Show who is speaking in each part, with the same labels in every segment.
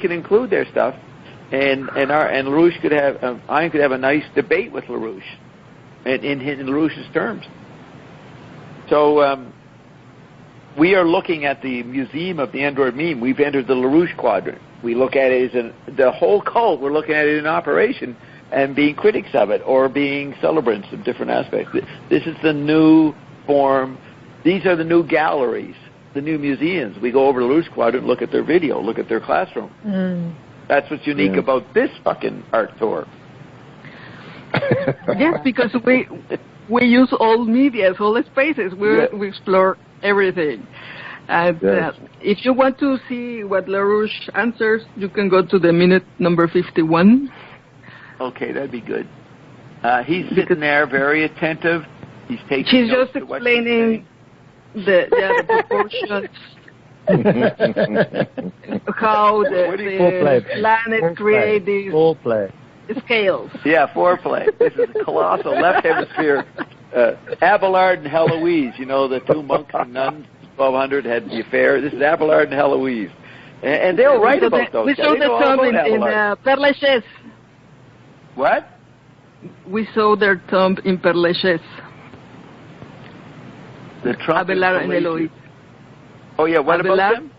Speaker 1: can include their stuff, and LaRouche could have Ian could have a nice debate with LaRouche, in LaRouche's terms. So we are looking at the Museum of the Android Meme. We've entered the LaRouche quadrant. We look at it as the whole cult. We're looking at it in operation and being critics of it or being celebrants of different aspects. This is the new form. These are the new galleries, the new museums. We go over to LaRouche quadrant, look at their video, look at their classroom. That's what's unique about this fucking art tour.
Speaker 2: Yes, because we use all medias, all the spaces. We explore everything. And if you want to see what LaRouche answers, you can go to the minute number 51.
Speaker 1: Okay, that'd be good. He's sitting there, very attentive. He's taking.
Speaker 2: She's just explaining the proportions, how the planet creates these scales.
Speaker 1: Yeah, foreplay. This is a colossal left hemisphere. Abelard and Heloise, you know, the two monks and nuns, 1200 had the affair. This is Abelard and Heloise. And they'll write about those.
Speaker 2: We saw the tomb in Père Lachaise.
Speaker 1: What?
Speaker 2: We saw their tomb in Père Lachaise.
Speaker 1: The Trump
Speaker 2: Abelard and Heloise.
Speaker 1: Oh, yeah, what
Speaker 2: Abelard
Speaker 1: about them?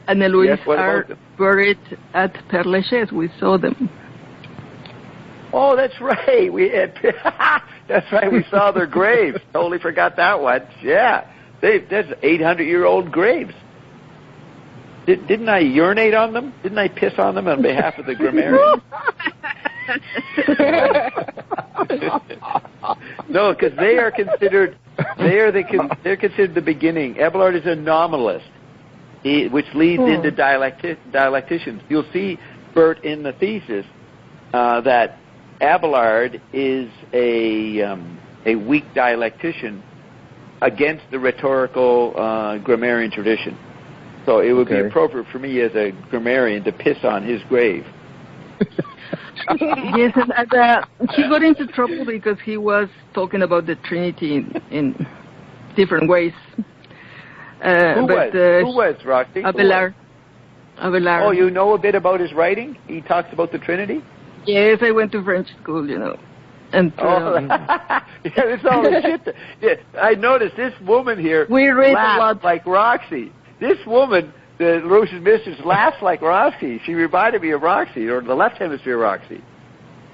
Speaker 2: And Heloise
Speaker 1: Yes, what
Speaker 2: are
Speaker 1: about them?
Speaker 2: buried at Père Lachaise. We saw them.
Speaker 1: Oh, that's right. That's right. We saw their graves. Totally forgot that one. Yeah, that's 800-year-old graves. Didn't I urinate on them? Didn't I piss on them on behalf of the grammarian? No, because they are considered. They're considered the beginning. Abelard is a nominalist, which leads into dialecticians. You'll see, Bert, in the thesis that Abelard is a weak dialectician against the rhetorical grammarian tradition. So it would be appropriate for me as a grammarian to piss on his grave.
Speaker 2: Yes, and he got into trouble because he was talking about the Trinity in different ways.
Speaker 1: Who was, Roxy?
Speaker 2: Abelard.
Speaker 1: Oh, you know a bit about his writing? He talks about the Trinity?
Speaker 2: Yes, I went to French school, you know. And
Speaker 1: it's all the shit. I noticed this woman here
Speaker 2: we read
Speaker 1: laughs
Speaker 2: a lot.
Speaker 1: like Roxy. This woman, the LaRouche's mistress, laughs like Roxy. She reminded me of Roxy, or the left hemisphere Roxy.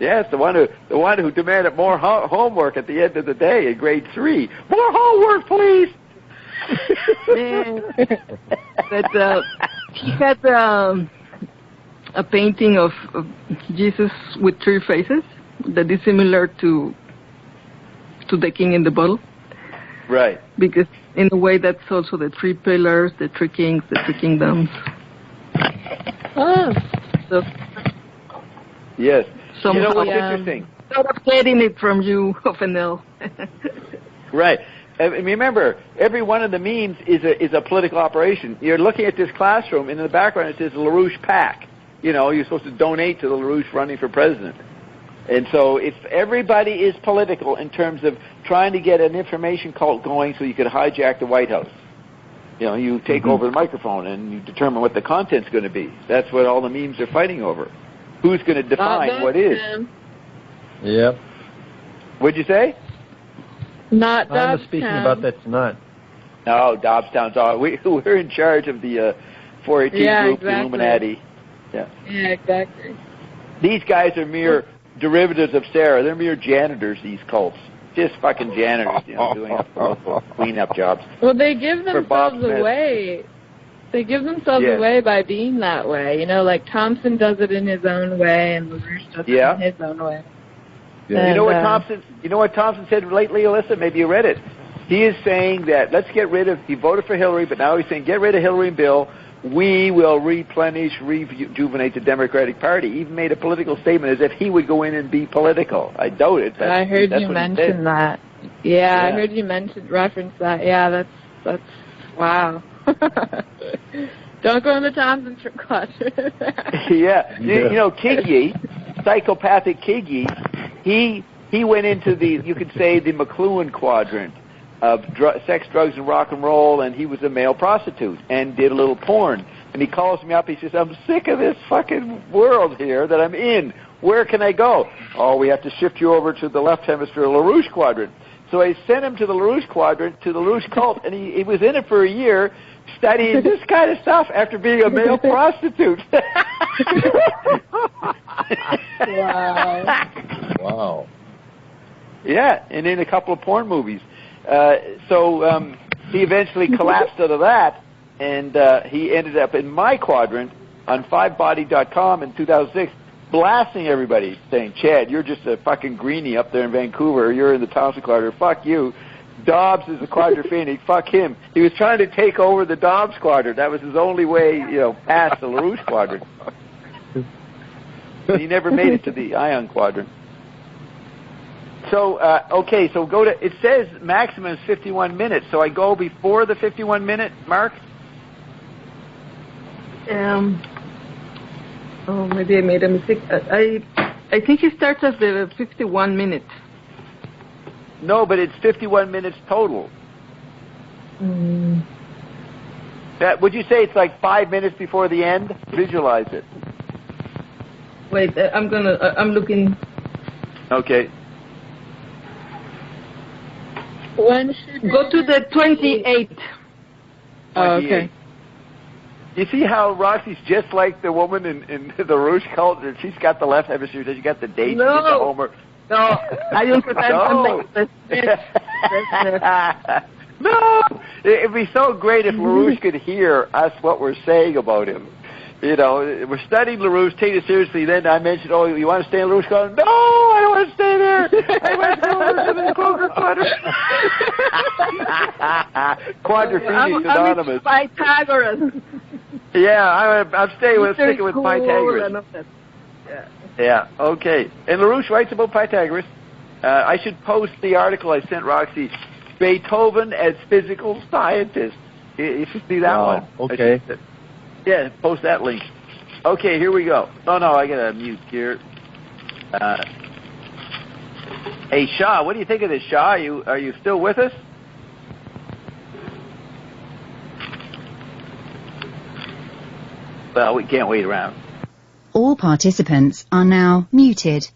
Speaker 1: Yes, the one who demanded more homework at the end of the day in grade 3. More homework, please.
Speaker 2: But he had a painting of Jesus with 3 faces that is similar to the king in the bottle.
Speaker 1: Right.
Speaker 2: Because in a way that's also the 3 pillars, the 3 kings, the 3 kingdoms. So
Speaker 1: yes.
Speaker 2: You
Speaker 1: know what's interesting?
Speaker 2: Sort of getting it from you, Ophenel.
Speaker 1: Right. Remember, every one of the memes is a political operation. You're looking at this classroom, and in the background it says LaRouche PAC. You know, you're supposed to donate to the LaRouche running for president. And so if everybody is political in terms of trying to get an information cult going so you could hijack the White House. You know, you take over the microphone and you determine what the content's going to be. That's what all the memes are fighting over. Who's going to define what is?
Speaker 3: Yep.
Speaker 1: What'd you say?
Speaker 4: Not Dobbs.
Speaker 3: I was speaking about that tonight.
Speaker 1: No, Dobbstown's all. We're in charge of the 418 group, the Illuminati.
Speaker 4: Yeah, exactly.
Speaker 1: These guys are mere derivatives of Sarah. They're mere janitors, these cults. Just fucking janitors, you know, doing local cleanup jobs.
Speaker 4: Well, they give themselves away. They give themselves away by being that way. You know, like Thompson does it in his own way, and LaRouche does it in his own way.
Speaker 1: Yeah.
Speaker 4: And,
Speaker 1: you know what Thompson said lately, Alyssa? Maybe you read it. He is saying that let's get rid of. He voted for Hillary, but now he's saying get rid of Hillary and Bill. We will rejuvenate the Democratic Party. He even made a political statement as if he would go in and be political. I doubt it.
Speaker 4: I heard you mention that. Yeah, I heard you reference that. Yeah, that's wow. Don't go in the Thompson closet.
Speaker 1: Yeah. You know, Kiggy, psychopathic Kiggy, he went into you could say, the McLuhan quadrant of sex, drugs, and rock and roll, and he was a male prostitute and did a little porn. And he calls me up. He says, I'm sick of this fucking world here that I'm in. Where can I go? Oh, we have to shift you over to the left hemisphere LaRouche quadrant. So I sent him to the LaRouche quadrant, to the LaRouche cult, and he was in it for a year studying this kind of stuff after being a male prostitute.
Speaker 4: Wow.
Speaker 3: Wow.
Speaker 1: Yeah, and in a couple of porn movies. So he eventually collapsed out of that, and he ended up in my quadrant on 5body.com in 2006, blasting everybody, saying, Chad, you're just a fucking greenie up there in Vancouver. You're in the Thompson quadrant. Fuck you. Dobbs is a quadrophenic. Fuck him. He was trying to take over the Dobbs quadrant. That was his only way, past the LaRouche quadrant. He never made it to the ion quadrant. So, okay, so go to, it says maximum is 51 minutes, so I go before the 51-minute mark?
Speaker 2: Oh, maybe I made a mistake. I think it starts at the 51 minutes.
Speaker 1: No, but it's 51 minutes total. Would you say it's like 5 minutes before the end? Visualize it.
Speaker 2: Wait, I'm looking.
Speaker 1: Okay.
Speaker 4: When should
Speaker 2: Go to the 28.
Speaker 4: Oh, okay.
Speaker 1: You see how Roxy's just like the woman in the Rouge cult? She's got the left hemisphere, she got the date,
Speaker 2: No.
Speaker 1: she got the Homer.
Speaker 2: No, I don't pretend I'm like this.
Speaker 1: No! It'd be so great if LaRouche could hear us, what we're saying about him. We're studying LaRouche, take it seriously. Then I mentioned, oh, you want to stay in LaRouche? No, I don't want to stay there. I want to go over to the Kroger quadrant. Quadrophenics Anonymous.
Speaker 2: I'm Pythagoras.
Speaker 1: Yeah, I'm sticking with Pythagoras. Yeah, okay. And LaRouche writes about Pythagoras. I should post the article I sent Roxy, Beethoven as Physical Scientist. You should see that one.
Speaker 3: Okay.
Speaker 1: Yeah, post that link. Okay, here we go. Oh, no, I got to mute here. Hey, Shaw, what do you think of this, Shaw? Are you still with us? Well, we can't wait around.
Speaker 5: All participants are now muted.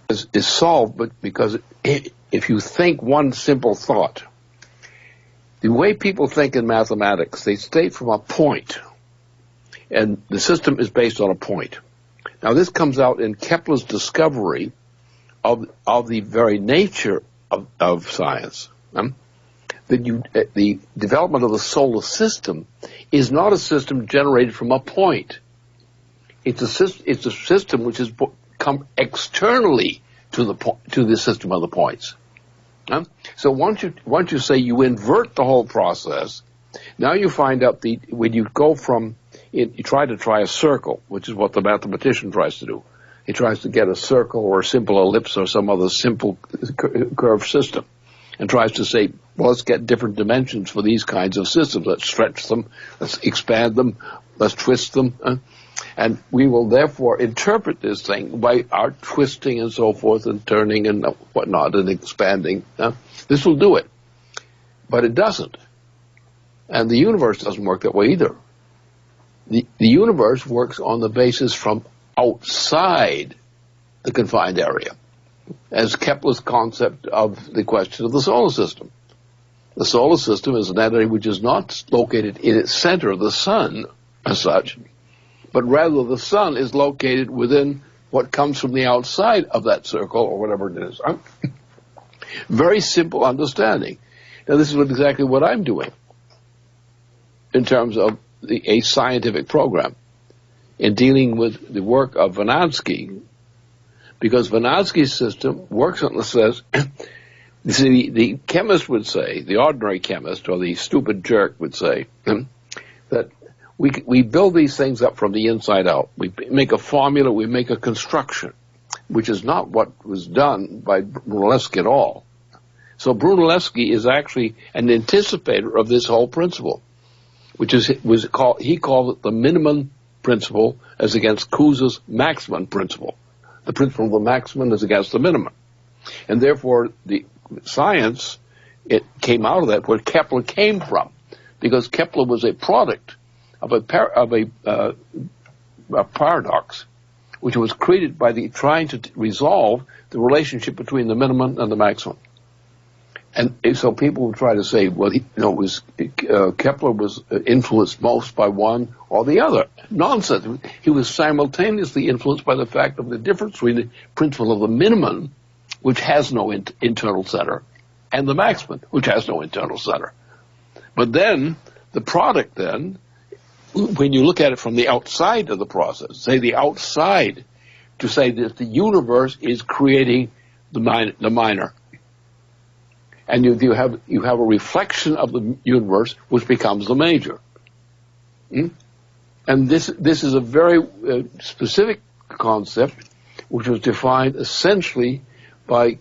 Speaker 6: Is solved, but because if you think one simple thought, the way people think in mathematics, they state from a point, and the system is based on a point. Now, this comes out in Kepler's discovery of the very nature of science. The development of the solar system is not a system generated from a point. It's a system which has come externally to the system of the points. So once you say you invert the whole process, now you find out when you go from you try a circle, which is what the mathematician tries to do. He tries to get a circle or a simple ellipse or some other simple curved system, and tries to say, well, let's get different dimensions for these kinds of systems. Let's stretch them, let's expand them, let's twist them. And we will therefore interpret this thing by our twisting and so forth and turning and whatnot and expanding. This will do it. But it doesn't. And the universe doesn't work that way either. The universe works on the basis from outside the confined area, as Kepler's concept of the question of the solar system. The solar system is an entity which is not located in its center, the sun, as such, but rather the sun is located within what comes from the outside of that circle, or whatever it is. Very simple understanding. Now, this is exactly what I'm doing in terms of a scientific program in dealing with the work of Venantsky, because Venantsky's system works on, says, you see, the chemist would say, the ordinary chemist or the stupid jerk would say, that we build these things up from the inside out. We make a formula, we make a construction, which is not what was done by Brunelleschi at all. So Brunelleschi is actually an anticipator of this whole principle, which he called it the minimum principle as against Cousé's maximum principle. The principle of the maximum is against the minimum. And therefore, the science it came out of that where Kepler came from, because Kepler was a product of a paradox, which was created by trying to resolve the relationship between the minimum and the maximum. And so people would try to say, well, Kepler was influenced most by one or the other. Nonsense. He was simultaneously influenced by the fact of the difference between the principle of the minimum, which has no internal center, and the maximum, which has no internal center. But then, the product then, when you look at it from the outside of the process, say the outside, to say that the universe is creating the minor. And you have a reflection of the universe which becomes the major. And this is a very specific concept which was defined essentially by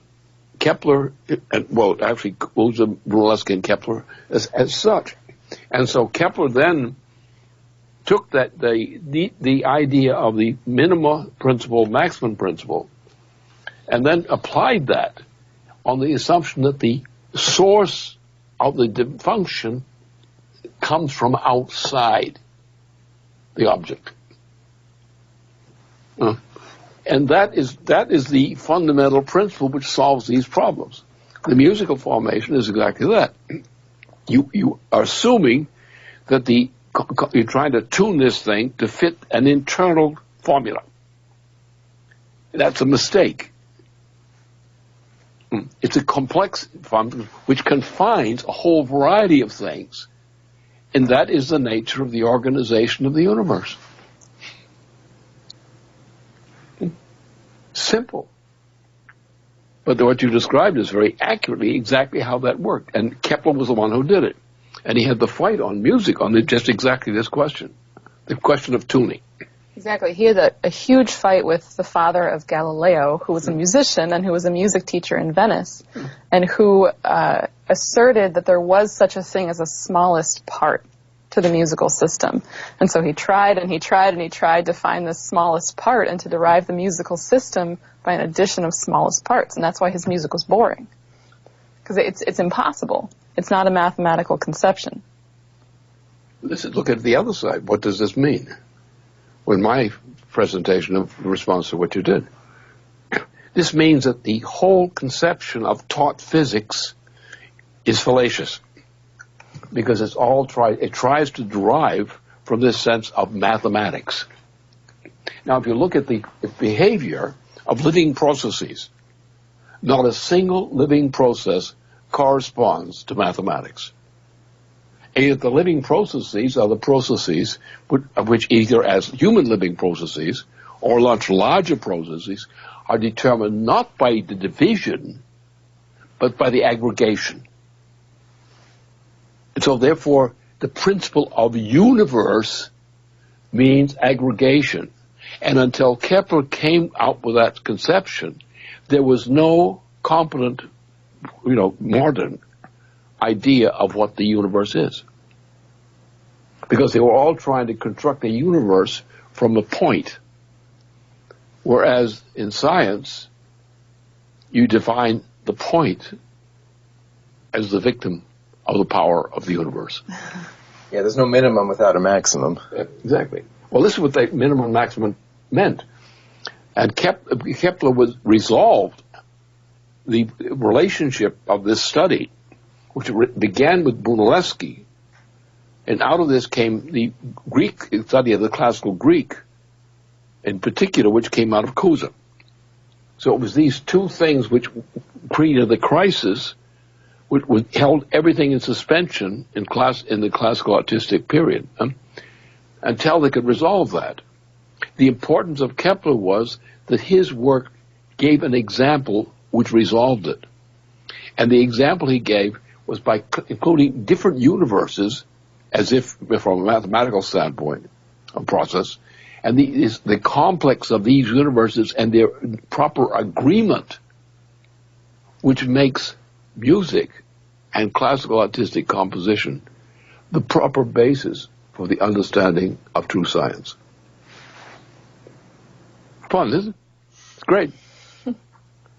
Speaker 6: Kepler, actually Brunelleschi and Kepler as such. And so Kepler then took that the idea of the minima principle, maximum principle, and then applied that on the assumption that the source of the function comes from outside the object. And that is the fundamental principle which solves these problems. The musical formation is exactly that. You are assuming that you're trying to tune this thing to fit an internal formula. That's a mistake. It's a complex formula which confines a whole variety of things, and that is the nature of the organization of the universe. Simple. But what you described is very accurately exactly how that worked, and Kepler was the one who did it. And he had the fight on music on just exactly this question, the question of tuning.
Speaker 7: Exactly. He had a huge fight with the father of Galileo, who was a musician and who was a music teacher in Venice, and who asserted that there was such a thing as a smallest part to the musical system. And so he tried and he tried and he tried to find the smallest part and to derive the musical system by an addition of smallest parts. And that's why his music was boring. Because it's impossible. It's not a mathematical conception.
Speaker 6: Look at the other side. What does this mean? With my presentation of response to what you did. This means that the whole conception of taught physics is fallacious, because it tries to derive from this sense of mathematics. Now, if you look at the behavior of living processes, not a single living process corresponds to mathematics. And yet the living processes are the processes which either as human living processes or much larger processes are determined not by the division, but by the aggregation. And so therefore, the principle of universe means aggregation. And until Kepler came out with that conception, there was no competent, modern idea of what the universe is. Because they were all trying to construct a universe from a point. Whereas in science, you define the point as the victim of the power of the universe.
Speaker 3: Yeah, there's no minimum without a maximum.
Speaker 6: Exactly. Well, this is what that minimum maximum meant. And Kepler was resolved the relationship of this study, which began with Brunelleschi, and out of this came the Greek study of the classical Greek, in particular, which came out of Cusa. So it was these two things which created the crisis, which held everything in suspension in the classical artistic period, until they could resolve that. The importance of Kepler was that his work gave an example which resolved it. And the example he gave was by including different universes, as if from a mathematical standpoint, a process, and the complex of these universes and their proper agreement, which makes music and classical artistic composition the proper basis for the understanding of true science. Fun, isn't it? It's great.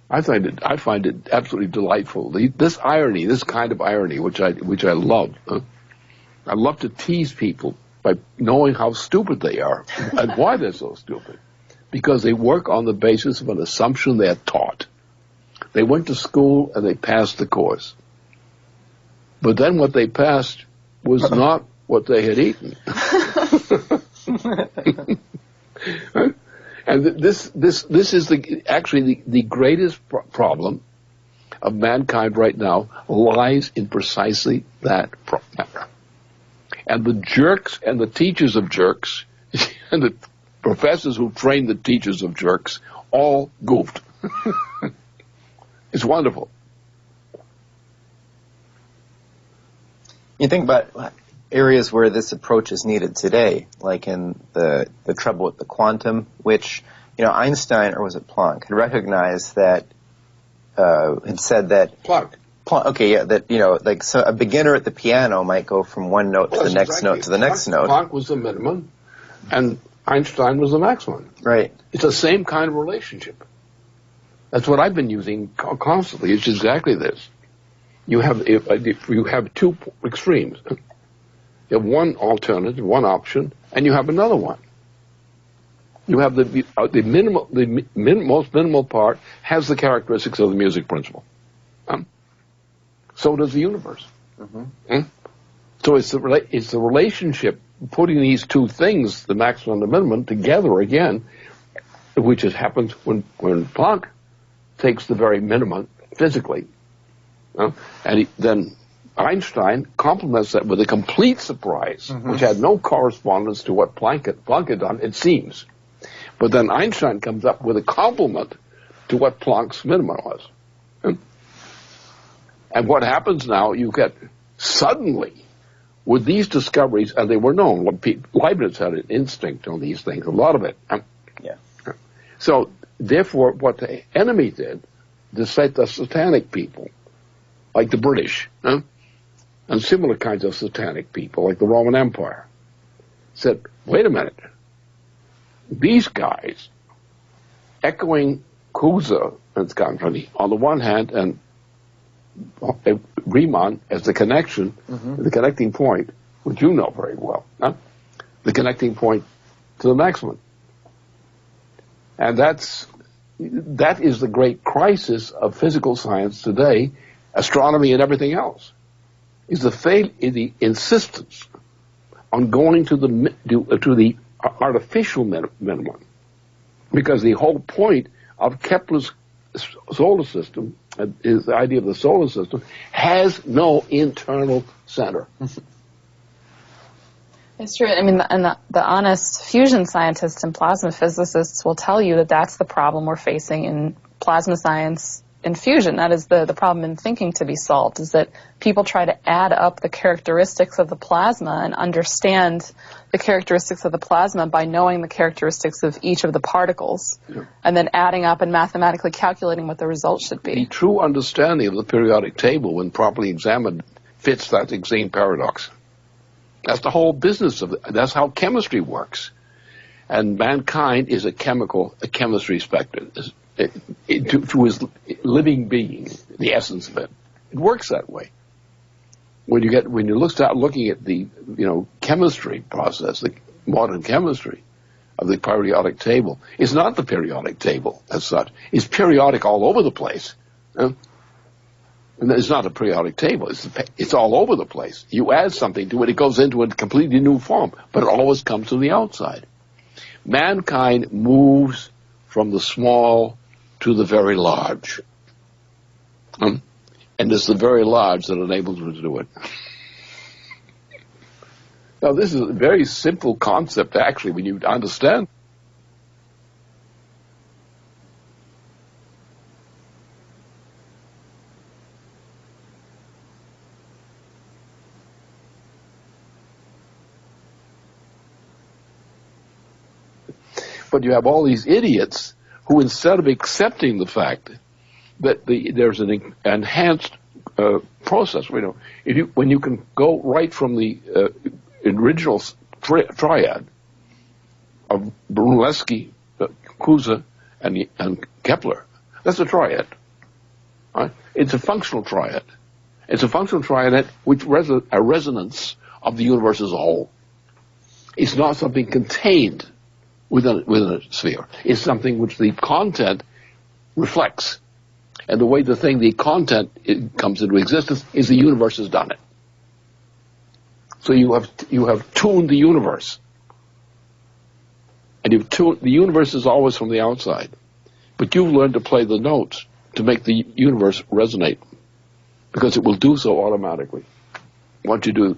Speaker 6: I find it absolutely delightful. This irony, this kind of irony, which I love. I love to tease people by knowing how stupid they are and why they're so stupid. Because they work on the basis of an assumption they're taught. They went to school and they passed the course. But then what they passed was not what they had eaten. And this is actually the greatest problem of mankind right now lies in precisely that matter. And the jerks and the teachers of jerks and the professors who train the teachers of jerks all goofed. It's wonderful.
Speaker 3: You think about areas where this approach is needed today, like in the trouble with the quantum, which, Einstein, or was it Planck, had recognized that, had said that...
Speaker 6: Planck.
Speaker 3: Okay, yeah, that, like so a beginner at the piano might go from one note to the next note to the next note.
Speaker 6: Planck was the minimum, and Einstein was the maximum.
Speaker 3: Right.
Speaker 6: It's the same kind of relationship. That's what I've been using constantly. It's exactly this. You have two extremes. You have one alternative, one option, and you have another one. You have the most minimal part has the characteristics of the music principle. So does the universe. Mm-hmm. So it's the relationship, putting these two things, the maximum and the minimum, together again, which happens when Planck takes the very minimum physically, and then Einstein complements that with a complete surprise, which had no correspondence to what Planck had done, it seems. But then Einstein comes up with a complement to what Planck's minimum was. And what happens now, you get suddenly, with these discoveries, and they were known, Leibniz had an instinct on these things, a lot of it.
Speaker 3: Yeah.
Speaker 6: So, therefore, what the enemy did, to set the satanic people, like the British, and similar kinds of satanic people, like the Roman Empire, said, wait a minute, these guys, echoing Cusa and Scanfani on the one hand, and Riemann as the connection, the connecting point, which you know very well, the connecting point to the maximum. And that is the great crisis of physical science today, astronomy and everything else, is the insistence on going to the artificial minimum, because the whole point of Kepler's solar system, his idea of the solar system, has no internal center.
Speaker 7: It's true. I mean, the honest fusion scientists and plasma physicists will tell you that that's the problem we're facing in plasma science and fusion. That is the problem in thinking to be solved, is that people try to add up the characteristics of the plasma and understand the characteristics of the plasma by knowing the characteristics of each of the particles, and then adding up and mathematically calculating what the result should be.
Speaker 6: The true understanding of the periodic table, when properly examined, fits that Exene paradox. That's the whole business of it. That's how chemistry works. And mankind is a chemistry spectrum. To his living being, the essence of it. It works that way. When you start looking at the chemistry process, the modern chemistry of the periodic table, it's not the periodic table as such. It's periodic all over the place. And it's not a periodic table. It's all over the place. You add something to it, it goes into a completely new form, but it always comes from the outside. Mankind moves from the small to the very large. And it's the very large that enables us to do it. Now, this is a very simple concept, actually, when you understand. But you have all these idiots who, instead of accepting the fact that there's an enhanced process, when you can go right from the original triad of Brunelleschi, Cusa, and Kepler, that's a triad. Right? It's a functional triad. It's a functional triad which a resonance of the universe as a whole. It's not something contained within a sphere. It's something which the content reflects. And the way the content comes into existence is the universe has done it. So you have tuned the universe. And the universe is always from the outside. But you've learned to play the notes to make the universe resonate. Because it will do so automatically once you do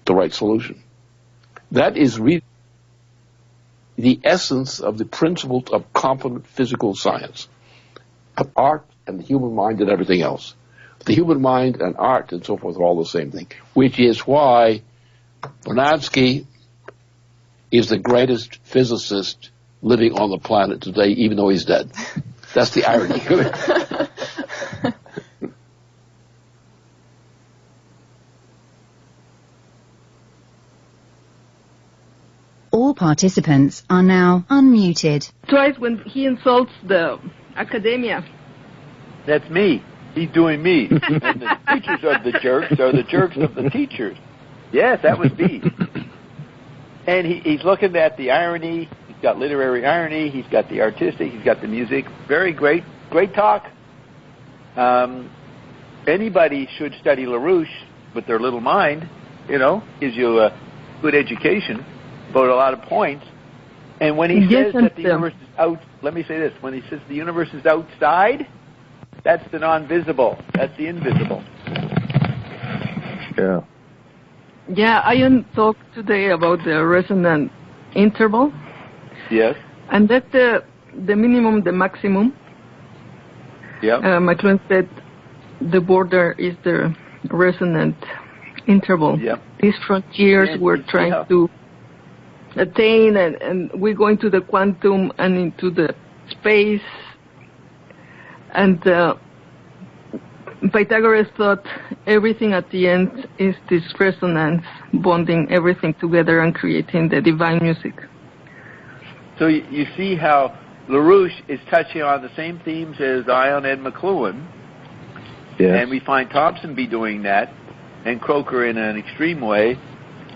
Speaker 6: the right solution. That is really the essence of the principles of competent physical science, of art and the human mind and everything else. The human mind and art and so forth are all the same thing, which is why Bonansky is the greatest physicist living on the planet today, even though he's dead. That's the irony.
Speaker 5: All participants are now unmuted.
Speaker 2: Twice when he insults the academia.
Speaker 1: That's me. He's doing me. And the teachers of the jerks are the jerks of the teachers. Yes, that was me. And he's looking at the irony. He's got literary irony. He's got the artistic. He's got the music. Very great talk. Anybody should study LaRouche with their little mind. Gives you a good education, about a lot of points. And when he says that the universe is out, let me say this: when he says the universe is outside, that's the non-visible. That's the invisible.
Speaker 3: Yeah.
Speaker 2: Yeah, Ian talked today about the resonant interval.
Speaker 1: Yes.
Speaker 2: And that's the minimum, the maximum.
Speaker 1: Yeah.
Speaker 2: McLuhan said the border is the resonant interval.
Speaker 1: Yep.
Speaker 2: These frontiers we're trying to attain, and we're going to the quantum and into the space. And Pythagoras thought everything at the end is this resonance, bonding everything together and creating the divine music.
Speaker 1: So you see how LaRouche is touching on the same themes as Ion and McLuhan.
Speaker 3: Yes.
Speaker 1: And we find Thompson be doing that, and Croker in an extreme way.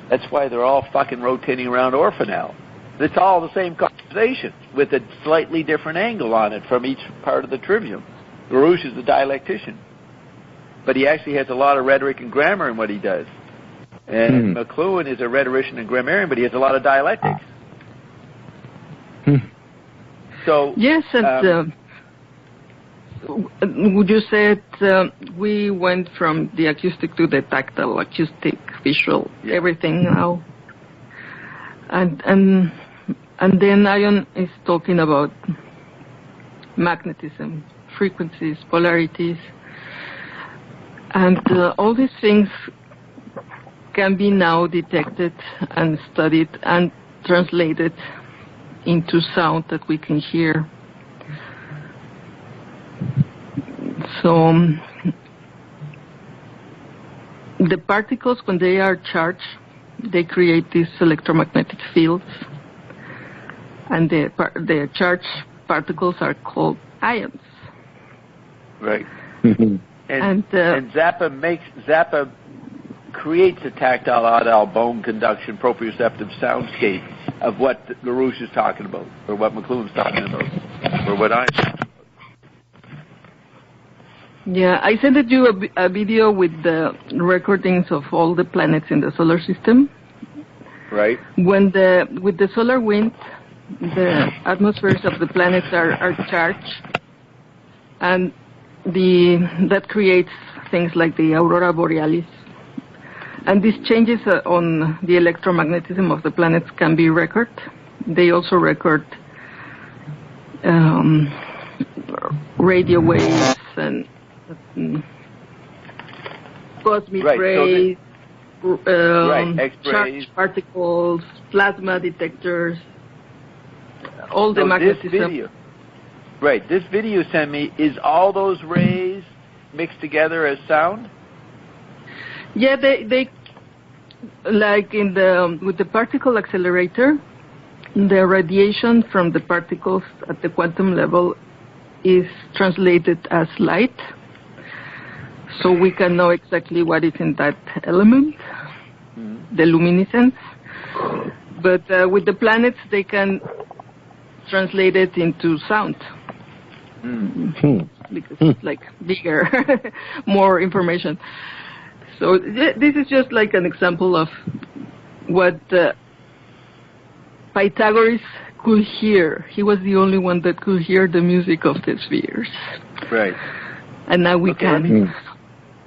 Speaker 1: That's why they're all fucking rotating around orphanelle. It's all the same conversation with a slightly different angle on it from each part of the trivium. LaRouche is the dialectician, but he actually has a lot of rhetoric and grammar in what he does. And McLuhan is a rhetorician and grammarian, but he has a lot of dialectics. So
Speaker 2: yes, and would you say we went from the acoustic to the tactile, acoustic, visual, everything now, and then Ion is talking about magnetism, frequencies, polarities, and all these things can be now detected and studied and translated into sound that we can hear. So the particles, when they are charged, they create these electromagnetic fields, and the charged particles are called ions.
Speaker 1: Right. And Zappa creates a tactile, audile, bone conduction, proprioceptive soundscape of what LaRouche is talking about, or what McLuhan's talking about, or what I'm talking about.
Speaker 2: Yeah, I sent you a video with the recordings of all the planets in the solar system.
Speaker 1: Right.
Speaker 2: With the solar wind, the atmospheres of the planets are charged, and that creates things like the aurora borealis. And these changes on the electromagnetism of the planets can be recorded. They also record radio waves and cosmic rays, charged particles, plasma detectors, all the magnetism.
Speaker 1: This video you sent me, is all those rays mixed together as sound?
Speaker 2: Yeah, they like with the particle accelerator, the radiation from the particles at the quantum level is translated as light, so we can know exactly what is in that element, the luminescence. But with the planets, they can translate it into sound. Because it's like bigger, more information. So this is just like an example of what Pythagoras could hear. He was the only one that could hear the music of the spheres.
Speaker 1: Right.
Speaker 2: And now we can.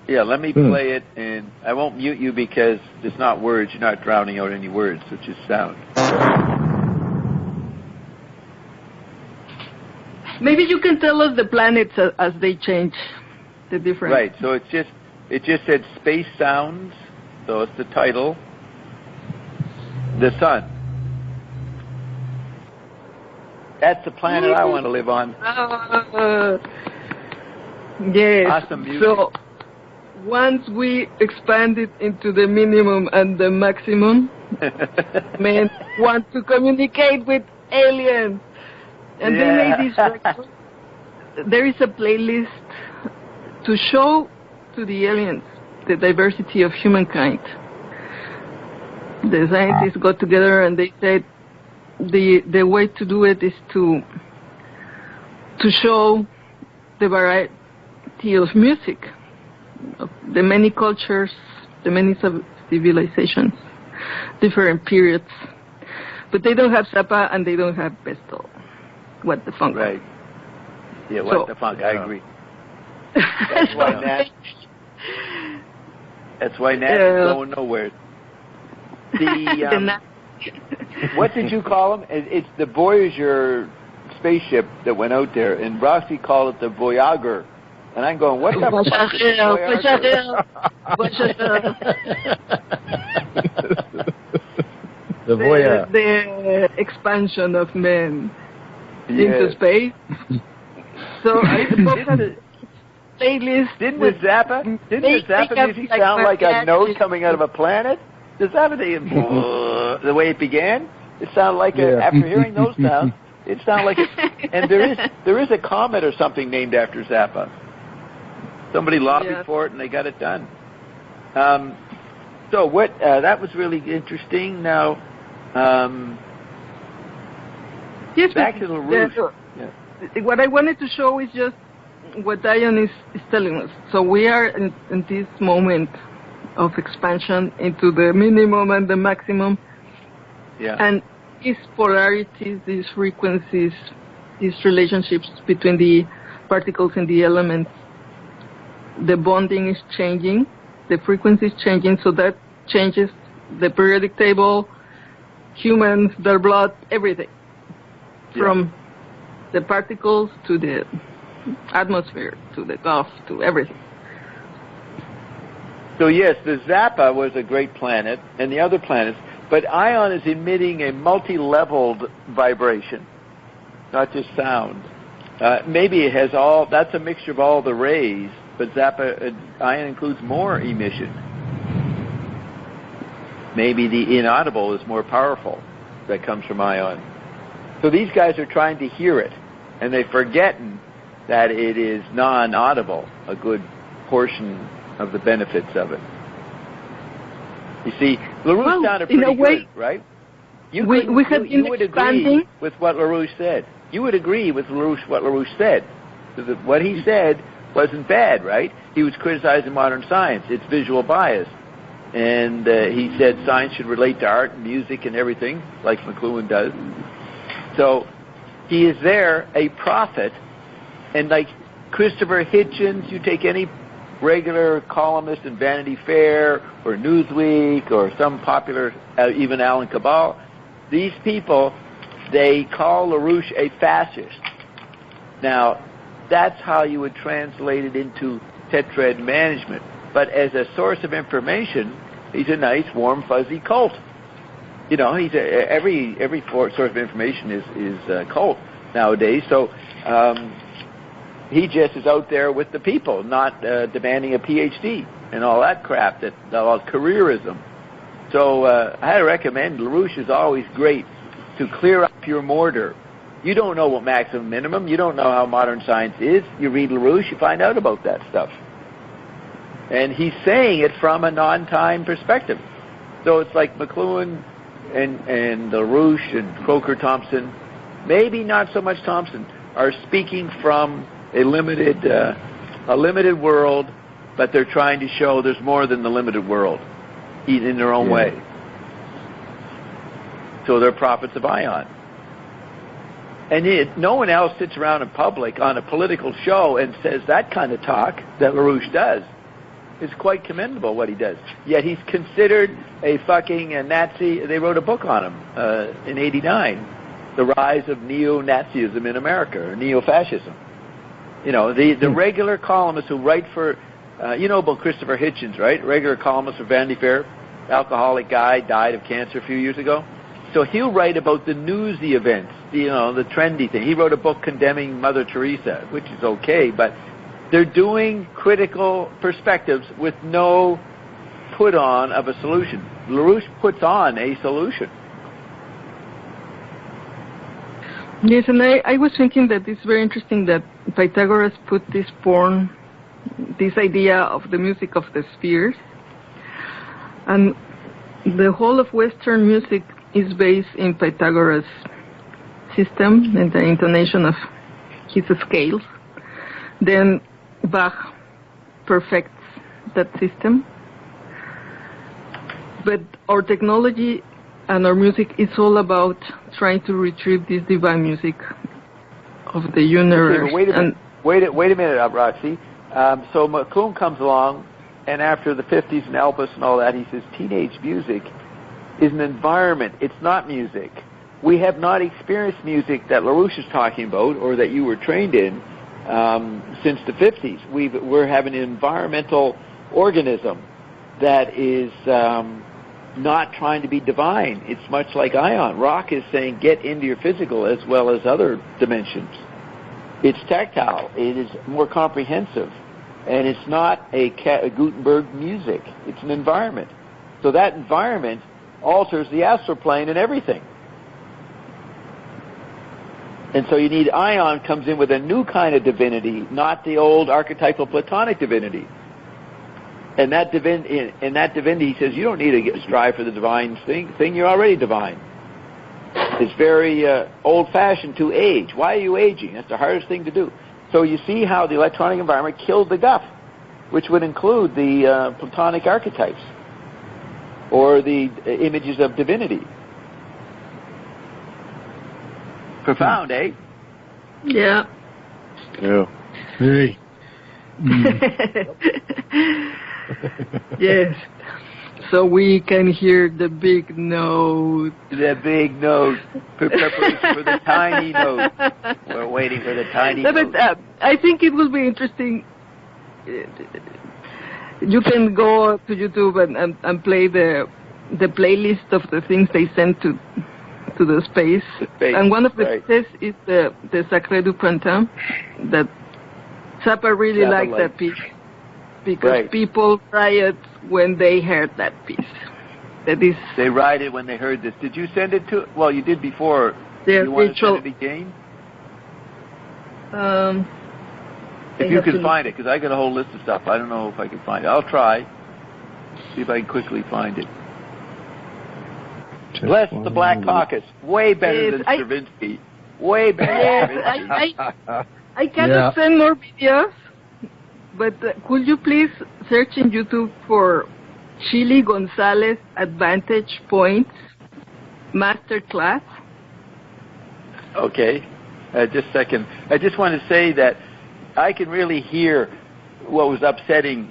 Speaker 1: Let me play it, and I won't mute you because it's not words. You're not drowning out any words, it's just sound.
Speaker 2: Maybe you can tell us the planets as they change, the different.
Speaker 1: Right. So it just said Space Sounds. So it's the title. The sun. That's the planet I want to live on.
Speaker 2: Yes.
Speaker 1: Awesome music.
Speaker 2: So once we expand it into the minimum and the maximum, men want to communicate with aliens. And they made this record. There is a playlist to show to the aliens the diversity of humankind. The scientists got together and they said the way to do it is to show the variety of music, of the many cultures, the many civilizations, different periods. But they don't have Zappa and they don't have Besto. What the funk?
Speaker 1: Right. Yeah, what the funk? I agree. That's why Nat is going nowhere. What did you call them? It's the Voyager spaceship that went out there, and Roxy called it the Voyager. And I'm going, what the fuck is
Speaker 8: The Voyager.
Speaker 2: The expansion of men into space. So I suppose that playlist.
Speaker 1: Didn't the Zappa music sound like a note coming out of a planet? The Zappa, the way it began, it sounded like after hearing those sounds, it sounded like it. And there is a comet or something named after Zappa. Somebody lobbied for it and they got it done. So what? That was really interesting. Now.
Speaker 2: Yes,
Speaker 1: back to the roof.
Speaker 2: What I wanted to show is just what Diane is telling us. So we are in this moment of expansion into the minimum and the maximum. Yeah. And these polarities, these frequencies, these relationships between the particles and the elements, the bonding is changing, the frequency is changing, so that changes the periodic table, humans, their blood, everything. From the particles to the atmosphere, to the Gulf, to everything.
Speaker 1: So yes, the Zappa was a great planet, and the other planets, but Ion is emitting a multi-leveled vibration, not just sound. Maybe it has that's a mixture of all the rays, but Ion includes more emission. Maybe the inaudible is more powerful that comes from Ion. So these guys are trying to hear it, and they're forgetting that it is non-audible, a good portion of the benefits of it. You see, LaRouche sounded pretty good, right? You would agree with what LaRouche said. You would agree with what LaRouche said. What he said wasn't bad, right? He was criticizing modern science. It's visual bias. And he said science should relate to art and music and everything, like McLuhan does. So he is there, a prophet, and like Christopher Hitchens, you take any regular columnist in Vanity Fair or Newsweek or some popular, even Alan Cabal, these people, they call LaRouche a fascist. Now, that's how you would translate it into tetrad management. But as a source of information, he's a nice, warm, fuzzy cult. You know, he's every source of information is cult nowadays. So he just is out there with the people, not demanding a PhD and all that crap, all careerism. So I recommend LaRouche is always great to clear up your mortar. You don't know what maximum minimum. You don't know how modern science is. You read LaRouche, you find out about that stuff. And he's saying it from a non-time perspective. So it's like McLuhan and LaRouche and Croker Thompson, maybe not so much Thompson, are speaking from a limited world, but they're trying to show there's more than the limited world in their own way. So they're prophets of Ion. And no one else sits around in public on a political show and says that kind of talk that LaRouche does. It's quite commendable what he does. Yet he's considered a fucking Nazi. They wrote a book on him in '89, The Rise of Neo-Nazism in America, or Neo-Fascism. You know, the regular columnists who write for, you know about Christopher Hitchens, right? Regular columnist for Vanity Fair, alcoholic guy, died of cancer a few years ago. So he'll write about the newsy events, you know, the trendy thing. He wrote a book condemning Mother Teresa, which is okay, but they're doing critical perspectives with no put-on of a solution. LaRouche puts on a solution.
Speaker 2: Yes, and I was thinking that it's very interesting that Pythagoras put this idea of the music of the spheres, and the whole of Western music is based in Pythagoras' system and the intonation of his scales. Then Bach perfects that system. But our technology and our music is all about trying to retrieve this divine music of the universe.
Speaker 1: Okay, wait a minute, Roxy. So McClune comes along, and after the 50s and Elvis and all that, he says teenage music is an environment. It's not music. We have not experienced music that LaRouche is talking about or that you were trained in since the 50s. We're having an environmental organism that is not trying to be divine. It's much like Ion. Rock is saying get into your physical as well as other dimensions. It's tactile. It is more comprehensive. And it's not a Gutenberg music. It's an environment. So that environment alters the astral plane and everything. And so you need Ion comes in with a new kind of divinity, not the old archetypal Platonic divinity. And that divinity, he says, you don't need to strive for the divine thing. You're already divine. It's very old-fashioned to age. Why are you aging? That's the hardest thing to do. So you see how the electronic environment killed the guff, which would include the Platonic archetypes or the images of divinity. Profound, eh?
Speaker 2: Yeah.
Speaker 8: Yeah. Hey.
Speaker 2: Yes. So we can hear the big note.
Speaker 1: The big note. Preparation for the tiny note. We're waiting for the tiny note.
Speaker 2: But I think it will be interesting. You can go to YouTube and play the playlist of the things they send to the space. And one of the pieces is the Sacré du Printemps, that Zappa really liked that piece because people riot when they heard that piece. That is,
Speaker 1: they rioted when they heard this. Did you send it to? Well, you did before. You want to send it again? If you can find it, because I got a whole list of stuff. I don't know if I can find it. I'll try. See if I can quickly find it. Bless the Black Caucus. Way better than Stravinsky. Way better than Stravinsky.
Speaker 2: I cannot send more videos, but could you please search in YouTube for Chili Gonzalez Advantage Points Master Class?
Speaker 1: Okay. Just a second. I just want to say that I can really hear what was upsetting.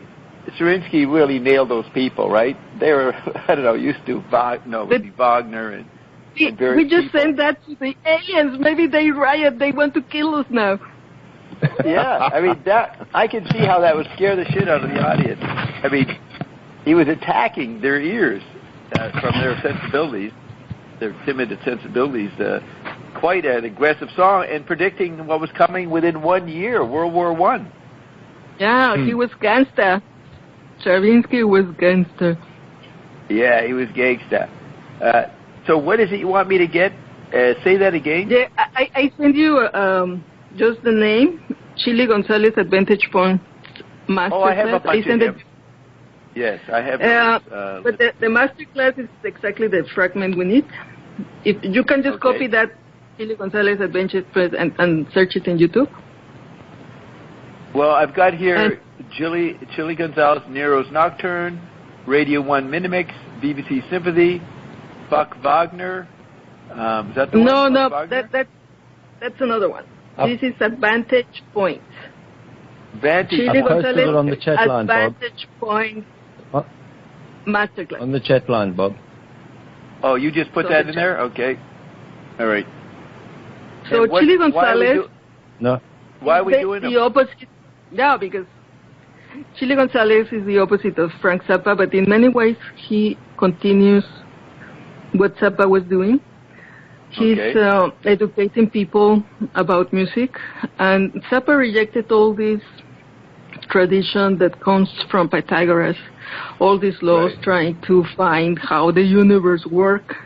Speaker 1: Stravinsky really nailed those people, right? They were, I don't know, used to Wagner and
Speaker 2: we just sent that to the aliens. Maybe they riot. They want to kill us now.
Speaker 1: Yeah, I mean, I can see how that would scare the shit out of the audience. I mean, he was attacking their ears from their sensibilities, their timid sensibilities, quite an aggressive song, and predicting what was coming within 1 year, World War I.
Speaker 2: Yeah, he was gangster. Stravinsky was gangster.
Speaker 1: Yeah, he was gangster. So what is it you want me to get? Say that again.
Speaker 2: Yeah, I send you just the name, Chili Gonzalez at Vantage Point Masterclass.
Speaker 1: Oh, I have a bunch of them. Yes, I have.
Speaker 2: But the masterclass is exactly the fragment we need. If you can just copy that Chili Gonzalez at Vantage Point and search it in YouTube.
Speaker 1: Well, I've got here Chili Gonzalez, Nero's Nocturne, Radio 1 Minimix, BBC Sympathy, Buck Wagner. Is that the one?
Speaker 2: No, that's another one. This is at Vantage Point.
Speaker 1: Vantage.
Speaker 9: I posted it on the chat line, Bob.
Speaker 2: Vantage Point Masterclass.
Speaker 9: On the chat line, Bob.
Speaker 1: Oh, you just put that in there? Okay. All right.
Speaker 2: So Chili Gonzalez.
Speaker 1: Why are we doing
Speaker 2: the opposite? Yeah, because Chili Gonzalez is the opposite of Frank Zappa, but in many ways he continues what Zappa was doing. He's educating people about music, and Zappa rejected all this tradition that comes from Pythagoras, all these laws trying to find how the universe works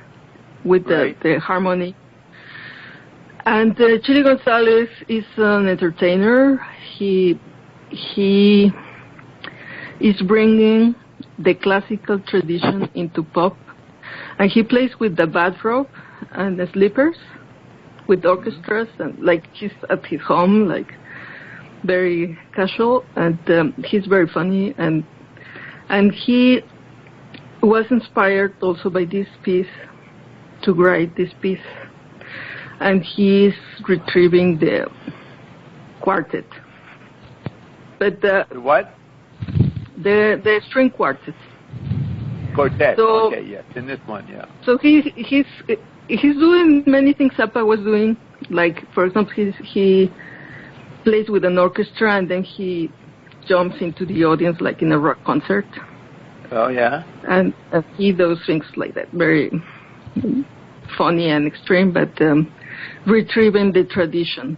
Speaker 2: with the harmony. And Chili Gonzalez is an entertainer. He is bringing the classical tradition into pop, and he plays with the bathrobe and the slippers with orchestras, and like he's at his home, like very casual, and he's very funny, and he was inspired also by this piece to write this piece, and he's retrieving the quartet. But
Speaker 1: what?
Speaker 2: The string quartet.
Speaker 1: Quartet.
Speaker 2: So,
Speaker 1: okay, yes, in this one, yeah.
Speaker 2: So he's doing many things Zappa was doing. Like, for example, he plays with an orchestra and then he jumps into the audience like in a rock concert.
Speaker 1: Oh yeah.
Speaker 2: And he does things like that, very funny and extreme, but retrieving the tradition.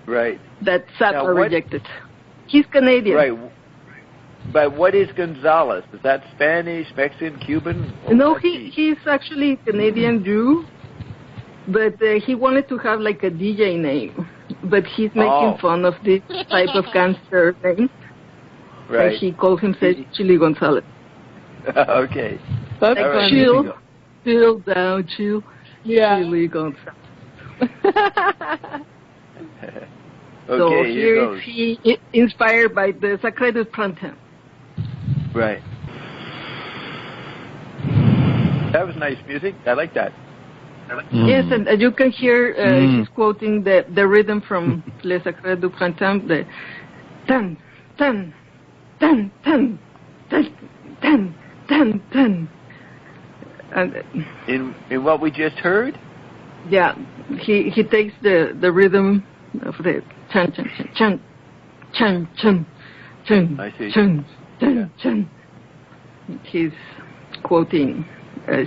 Speaker 1: Right.
Speaker 2: That Zappa rejected. He's Canadian.
Speaker 1: Right. But what is Gonzalez? Is that Spanish, Mexican, Cuban?
Speaker 2: No, he's actually Canadian Jew, but he wanted to have like a DJ name, but he's making fun of this type of gangster name.
Speaker 1: Right.
Speaker 2: And he called himself Chili Gonzalez.
Speaker 1: Okay.
Speaker 2: That's
Speaker 1: right.
Speaker 2: Chill down, chill.
Speaker 4: Yeah.
Speaker 2: Chili Gonzalez.
Speaker 1: Okay,
Speaker 2: So here he inspired by the Sacre du Printemps.
Speaker 1: Right. That was nice music. I like that.
Speaker 2: Yes, and you can hear he's quoting the rhythm from Le Sacre du Printemps, the tan, tan, tan, tan, tan, tan, tan, tan. And
Speaker 1: in what we just heard?
Speaker 2: Yeah, he takes the rhythm of the chan chan chan chan chan chan
Speaker 1: I see.
Speaker 2: chan chan chan. He's quoting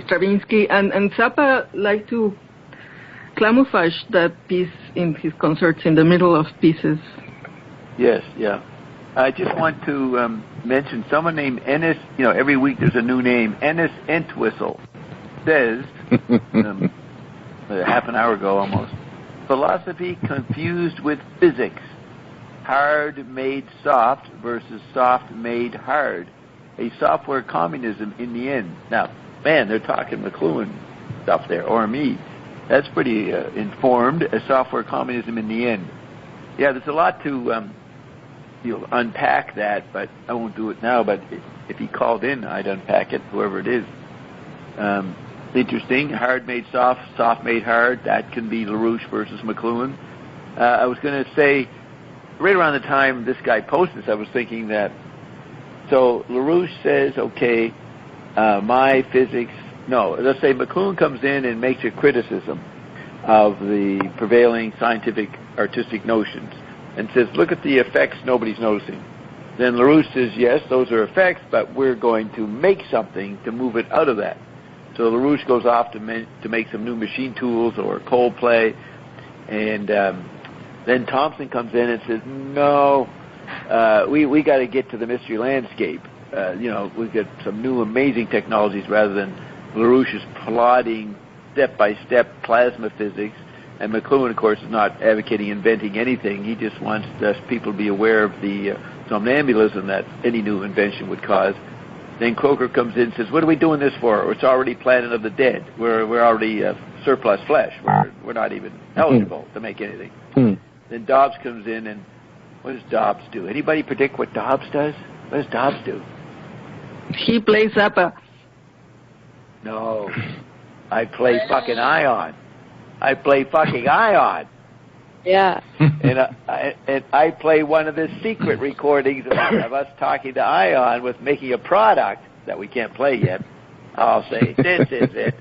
Speaker 2: Stravinsky, and Zappa liked to camouflage that piece in his concerts in the middle of pieces.
Speaker 1: Yes, yeah. I just want to mention someone named Ennis. You know, every week there's a new name. Ennis Entwistle says, half an hour ago almost, philosophy confused with physics. Hard made soft versus soft made hard. A software communism in the end. Now, man, they're talking McLuhan stuff there, or me. That's pretty informed. A software communism in the end. Yeah, there's a lot to unpack that, but I won't do it now. But if he called in, I'd unpack it, whoever it is. Interesting. Hard made soft, soft made hard. That can be LaRouche versus McLuhan. I was going to say, right around the time this guy posted this, I was thinking that, so LaRouche says, okay, my physics, no, let's say McLuhan comes in and makes a criticism of the prevailing scientific artistic notions and says, look at the effects nobody's noticing. Then LaRouche says, yes, those are effects, but we're going to make something to move it out of that. So LaRouche goes off to make some new machine tools or Coldplay, and then Thompson comes in and says, no, we got to get to the mystery landscape. We've got some new amazing technologies rather than LaRouche's plodding step-by-step plasma physics. And McLuhan, of course, is not advocating inventing anything. He just wants people to be aware of the somnambulism that any new invention would cause. Then Croker comes in and says, what are we doing this for? It's already Planet of the Dead. We're already surplus flesh. We're not even eligible to make anything. Then Dobbs comes in, and what does Dobbs do? Anybody predict what Dobbs does? What does Dobbs do?
Speaker 2: He plays Zappa.
Speaker 1: No. I play fucking Ion. I play fucking Ion.
Speaker 4: Yeah.
Speaker 1: And I play one of the secret recordings of us talking to Ion with making a product that we can't play yet. I'll say, this is it.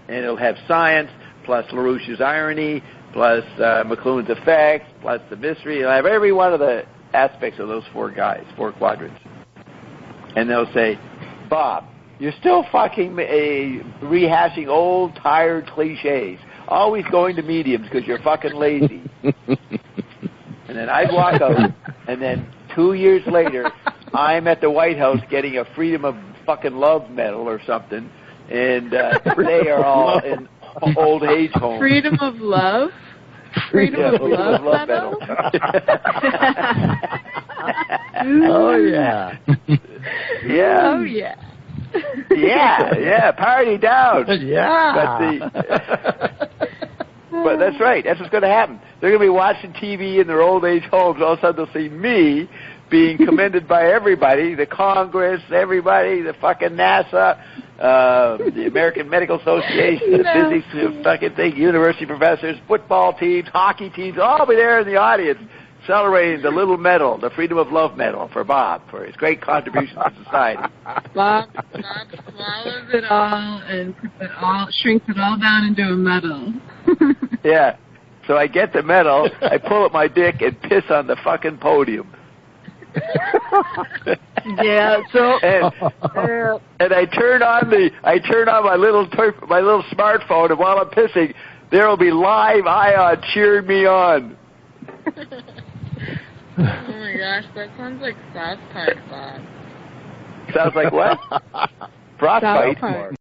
Speaker 1: And it'll have science, plus LaRouche's irony, plus McLuhan's effects, plus the mystery. It'll have every one of the aspects of those four quadrants. And they'll say, Bob, you're still fucking rehashing old, tired cliches. Always going to mediums because you're fucking lazy. And then I'd walk out, and then 2 years later, I'm at the White House getting a Freedom of fucking Love medal or something, and they are all in old age homes.
Speaker 4: Freedom of love? Freedom of love medal?
Speaker 9: Oh, yeah.
Speaker 1: Yeah.
Speaker 4: Oh, yeah.
Speaker 1: Yeah, party down.
Speaker 9: Yeah.
Speaker 1: But that's right. That's what's going to happen. They're going to be watching TV in their old age homes. All of a sudden they'll see me being commended by everybody, the Congress, everybody, the fucking NASA, the American Medical Association, the physics fucking thing, university professors, football teams, hockey teams, all be there in the audience celebrating the little medal, the Freedom of Love medal for Bob, for his great contribution to society.
Speaker 4: Bob swallows it all and shrinks it all down into a medal.
Speaker 1: Yeah. So I get the medal, I pull up my dick and piss on the fucking podium.
Speaker 2: Yeah, so
Speaker 1: and I turn on my little smartphone, and while I'm pissing, there will be live Ion cheering me on.
Speaker 4: Oh my gosh, that sounds like South Park, Bob.
Speaker 1: Sounds like what? Frostbite.
Speaker 4: South Park.